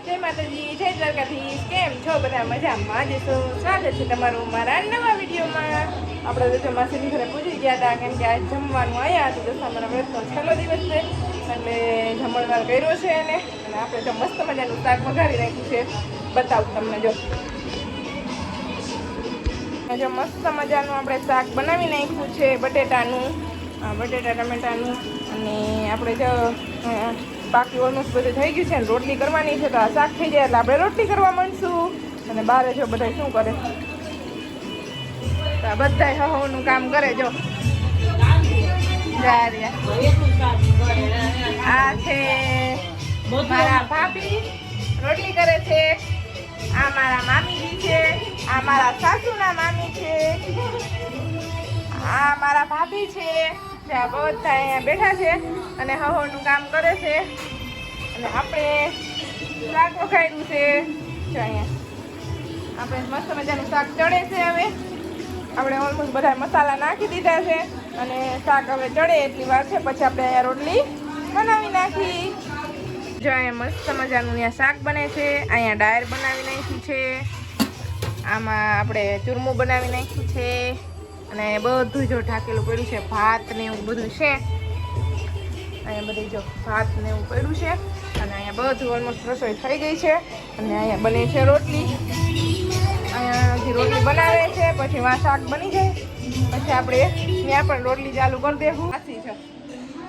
જય માતાજી, જય દ્વારકાધીશ. કેમ છો બધા? મજામાં? આજે તો સ્વાગત છે તમારું મારા નવા વિડીયોમાં. આપણે તો માસીની ઘરે પૂછી ગયા હતા, કેમ કે આજ જમવાનું આવ્યા તો દશામાના વ્રતનો છેલ્લો દિવસ છે એટલે જમણવાર કર્યો છે અને આપણે જો મસ્ત મજાનું શાક વઘારી નાખ્યું છે. બતાવું તમને. જો મસ્ત મજાનું આપણે શાક બનાવી નાખ્યું છે બટેટા ટમેટાનું. અને આપણે જો બાકી ઓલમોસ્ટ બધું થઈ ગયું છે ને રોટલી કરવાની છે, તો આ શાક થઈ જાય એટલે આપણે રોટલી કરવા માંડશું. અને બહાર જો બધા શું કરે, તો આ બધા હવાનું કામ કરે. જો આ છે મારા ભાભી રોટલી કરે છે, આ મારા મામીજી છે, આ મારા સાસુના મામી છે, આ મારા ભાભી છે. જ્યાં બધા અહીંયા બેઠા છે અને હવાનું કામ કરે છે. અને આપણે શાક વઘાર્યું છે. જો અહીંયા આપણે મસ્ત મજાનું શાક ચડે છે. હવે આપણે ઓલમોસ્ટ બધા મસાલા નાખી દીધા છે અને શાક હવે ચડે એટલી વાર છે, પછી આપણે અહીંયા રોટલી બનાવી નાખી. જો અહીંયા મસ્ત મજાનું અહીંયા શાક બને છે. અહીંયા ડાયર બનાવી નાખી છે, આમાં આપણે ચૂરમું બનાવી નાખ્યું છે અને બધું જો ઢાકેલું પડ્યું છે. ભાત ને એવું બધું છે. અહીંયા બધું જો ભાત ને એવું પડ્યું છે અને અહીંયા બધું ઓલમોસ્ટ રસોઈ થઈ ગઈ છે. અને અહીંયા બને છે રોટલી. અહીંયાથી રોટલી બનાવે છે, પછી વાં શાક બની જાય, પછી આપણે ત્યાં પણ રોટલી ચાલુ કરી દેવું. આથી છો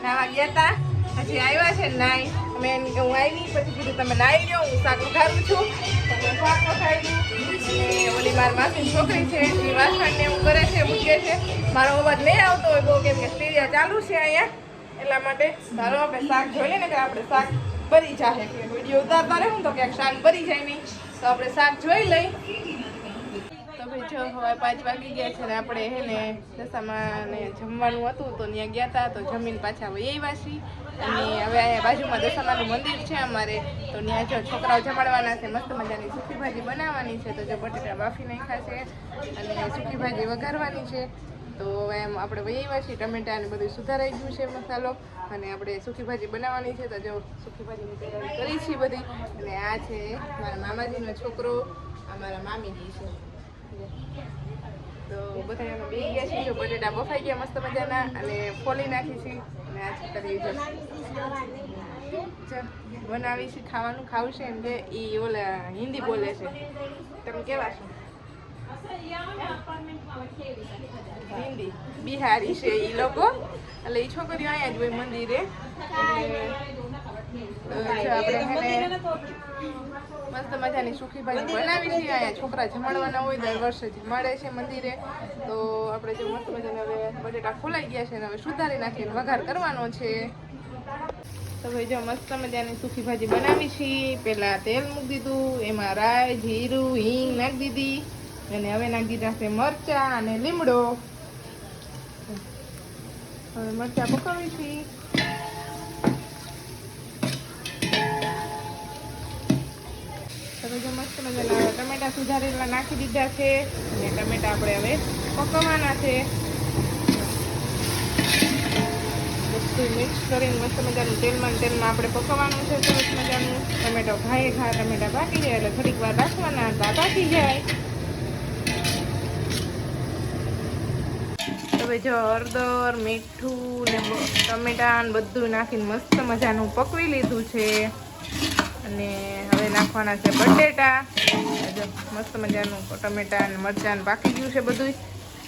નાવા ગયા હતા, પછી આવ્યા છે નાઈ. અમે એમ કે હું આવી, પછી કીધું તમે નાઈ લો, હું શાક વઘારું છું. તમે શાક વઘાર્યું અને ઓલી મારી માસીની છોકરી છે એ વાસણ ને એવું કરે છે, મૂકે છે. મારો અવાજ નહીં આવતો હોય બહુ, કેમ કે સ્ટીરિયા ચાલુ છે અહીંયા, એટલા માટે. ધારો આપણે શાક જોઈએ ને કે આપણે શાક બરી જાય, કે વિડીયો ઉતારતા રહે તો ક્યાંક શાક બરી જાય નહીં, તો આપણે શાક જોઈ લઈ. તો ભાઈ જો હવે 5 વાગી ગયા છે ને આપણે હે ને દશામાં ને જમવાનું હતું તો ત્યાં ગયા હતા, તો જમીન પાછા વહી આવ્યા છીએ. અને હવે અહીંયા બાજુમાં દશામાનું મંદિર છે અમારે, તો ત્યાં જો છોકરાઓ જમાડવાના છે. મસ્ત મજાની સૂકી ભાજી બનાવવાની છે, તો જો બટેટા બાફી નાખ્યા છે અને સૂકી ભાજી વઘારવાની છે. તો એમ આપણે વહી આવ્યા છીએ. ટમેટા ને બધું સુધારાઈ ગયું છે મસાલો, અને આપણે સૂકી ભાજી બનાવવાની છે. તો જો સૂકી ભાજીની તૈયારી કરી છે બધી. અને આ છે મારા મામાજીનો છોકરો, આ મારા મામીજી છે. તો બધા અમે બેસી ગયા છીએ. જો બટેટા બફાઈ ગયા મસ્ત મજાના અને ફોલી નાખી છે. અને આ કરી બનાવી છે, ખાવાનું ખાવું છે એમ કે એ ઓલા હિન્દી બોલે છે. તમે કેવા છો? હિન્દી બિહારી છે એ લોકો, એટલે એ છોકરીઓ અહીંયા જ હોય મંદિરે. આપણે મસ્ત મજાની સૂકી ભાજી બનાવી છે. અહીંયા છોકરા જમાડવાના હોય, દર વર્ષે જમાડે છે મંદિરે. તો આપણે જો મસ્ત મજાના હવે બટેટા ખોલાઈ ગયા છે ને હવે સુધારી નાખીને વઘાર કરવાનો છે. તો ભાઈ જો મસ્ત મજાની સૂકી ભાજી બનાવી છે. પહેલાં તેલ મૂકી દીધું, એમાં રાઈ, જીરું, હિંગ નાખી દીધી અને હવે નાખી દીધા છે મરચાં અને લીમડો. હવે મરચાં પકાવી છે. હવે જો મસ્ત મજાના ટમેટા સુધારેલા નાખી દીધા છે અને ટમેટા આપણે હવે પકવવાના છે. બધું મિક્સ કરીને મસ્ત મજાનું તેલમાં આપણે પકવવાનું છે. સરસ મજાનું ટમેટો ઘા ટમેટા પાકી જાય એટલે થોડીક વાર રાખવાના, પાકી જાય. હવે જો હળદર, મીઠું ને ટમેટા ને બધું નાખીને મસ્ત મજાનું પકવી લીધું છે. અને હવે નાખવાના છે બટેટા. જો મસ્ત મજાનું ટમેટા અને મરચાં પાકી ગયું છે બધું.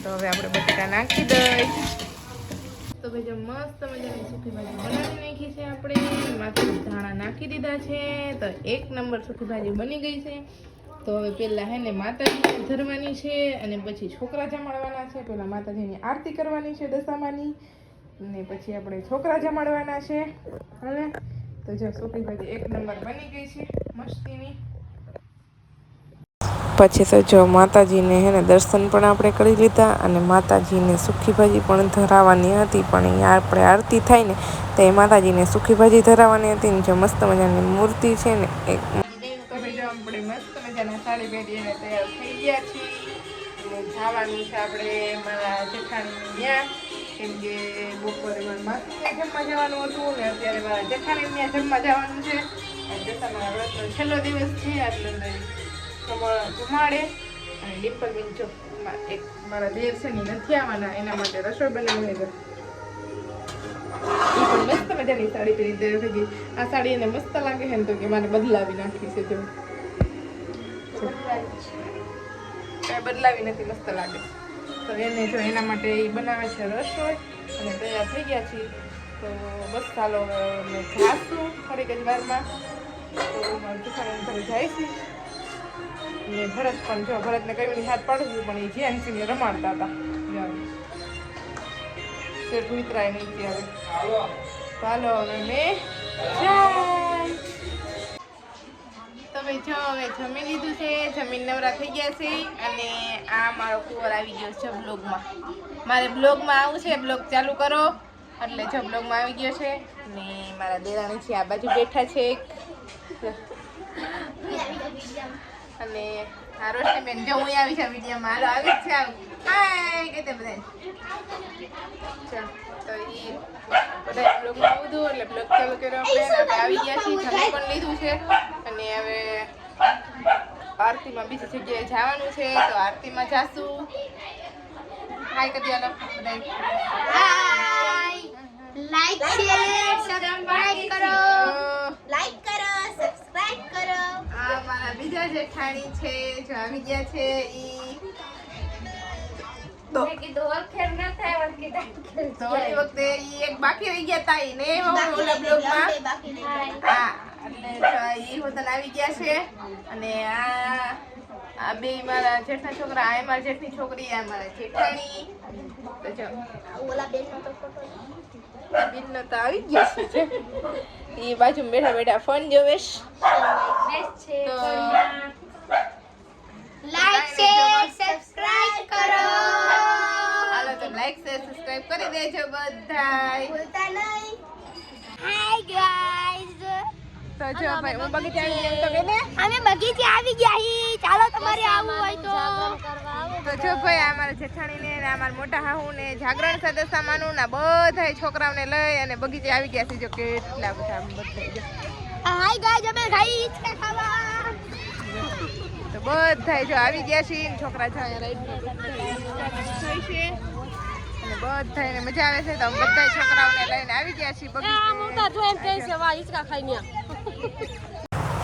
તો હવે આપણે બટેટા નાખી દઈએ. તો ભાઈ જો મસ્ત મજાની સૂકી ભાજી બનાવી નાખી છે આપણે. માથે ધાણા નાખી દીધા છે. તો 1 નંબર સૂકી ભાજી બની ગઈ છે. તો હવે પહેલાં હે ને માતાજીને ધરવાની છે અને પછી છોકરા જમાડવાના છે. પહેલાં માતાજીની આરતી કરવાની છે દશામાની, અને પછી આપણે છોકરા જમાડવાના છે. હવે તો જો સૂકી ભાજી 1 નંબર બની ગઈ છે મસ્તીની. પછી તો જો માતાજીને હે ને દર્શન પણ આપણે કરી લીધા અને માતાજીને સૂકી ભાજી પણ ધરાવવાની હતી, પણ અહીંયા આપણે આરતી થાય ને તો એ માતાજીને સૂકી ભાજી ધરાવવાની હતી ને. જો મસ્ત મજાની મૂર્તિ છે ને એક. આપણે મસ્ત મજાના સાડી પહેરીને તૈયાર થઈ ગયા છીએ. જવાનું છે આપણે મારા જેઠાણી ત્યાં, કેમ કે બપોરે મારા માસીને જમવા જવાનું હતું ને અત્યારે મારા જેઠાણી ત્યાં જમવા જવાનું છે. દશામાના વ્રતનો છેલ્લો દિવસ છે એટલે જમાડે. અને ડિમ્પલ બેન જો એક મારા દેર છે ને નથી આવવાના એના માટે રસોઈ બનાવી દે. એ પણ મસ્ત મજાની સાડી પહેરી દે ભેગી. આ સાડી એને મસ્ત લાગે છે ને તો કે મારે બદલાવી નાખવી છે. જો કઈ બદલાવી નથી, મસ્ત લાગે. તો એને જો એના માટે એ બનાવે છે રસોઈ અને તૈયાર થઈ ગયા છીએ. તો બસ ચાલો અમે જાશું થોડીક જ વારમાં. તો મારું તુફાન ઘરે જાય છે ને ભરત પણ જો ભરતને કઈ હાથ પાડું છું પણ એ જ્યાંથી રમાડતા હતા. શેઠ મિત્રાય નહીં ત્યારે ચાલો મેં તમે જો હવે જમી લીધું છે, જમીન નવરા થઈ ગયા છે. અને આ મારો કુંવર આવી ગયો છે બ્લોગમાં. મારે બ્લોગમાં આવું છે, બ્લોગ ચાલુ કરો એટલે જો બ્લોગમાં આવી ગયો છે. ને મારા દેરાણી છે આ બાજુ બેઠા છે અને આ રોશનીબેન જો હું આવી છે વિડીયોમાં. હાલો આવી જ છે, આવું હાય કઈ તે બધા તો એ બધા બ્લોગમાં બધું એટલે બ્લોગ ચાલુ કર્યો આપણે. આપણે આવી ગયા છીએ, જમી પણ લીધું છે અને હવે આરતીમાં બીજી જગ્યાએ જવાનું છે. તો આરતીમાં જાશું. હાય કરી હાલો બધા. લાઈક શેર સબસ્ક્રાઇબ કરો. લાઈક કરો, સબસ્ક્રાઇબ કરો. આ મારા બીજા જેઠાણી છે જો આવી ગયા છે. તો ઓલી વખતે ઈ એક બાકી રહી ગયા તા ને ઓલા બ્લોગમાં. હા એટલે ઈ વતન આવી ગયા છે. અને આ બે મારા જેઠના છોકરા. આ મારા જેઠની છોકરી, આ મારા જેઠાણી. તો જો ઓલા બેનનો તો ફોટો બિનનો તો આવી ગયા છે. એ બાજુ બેઠા બેઠા ફોન જોવેશ. તો લાઈક શેર સબસ્ક્રાઇબ કરો. હાલો તો લાઈક શેર સબસ્ક્રાઇબ કરી દેજો બધાય. ભૂલતા નહીં. Hi guys. તો જો ભાઈ હું બગીચે આવી ગઈ એમ તો કે ને અમે બગીચે આવી ગયા હી. ચાલો તમારે આવવું હોય તો. તો જો ભાઈ આ મારા જેઠાણીને ને આ મારા મોટા હાહુ ને જાગરણ સાથે સામાનું ના બધાય છોકરાઓને લઈ અને બગીચે આવી ગયા છે. જો કેટલા બધા બધાય જો. હાય ગાઈઝ અમે ખાઈ ઈચકા ખાવા. તો બધાય જો આવી ગયા છે. છોકરા જો અહીંયા રાઈડ છે અને બધાયને મજા આવે છે. તો અમે બધાય છોકરાઓને લઈને આવી ગયા છીએ બગીચે.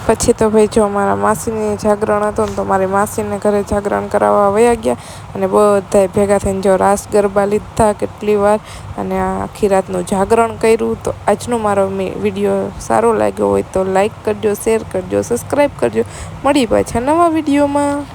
પછી તો ભાઈ જો મારા માસીની જાગરણ હતું ને તો મારી માસીને ઘરે જાગરણ કરાવવા વયા ગયા અને બધાય ભેગા થઈને જો રાસ ગરબા લીધા કેટલી વાર અને આખી રાતનું જાગરણ કર્યું. તો આજનો મારો વિડીયો સારો લાગ્યો હોય તો લાઈક કરજો, શેર કરજો, સબસ્ક્રાઈબ કરજો. મળી પાછા નવા વિડીયોમાં.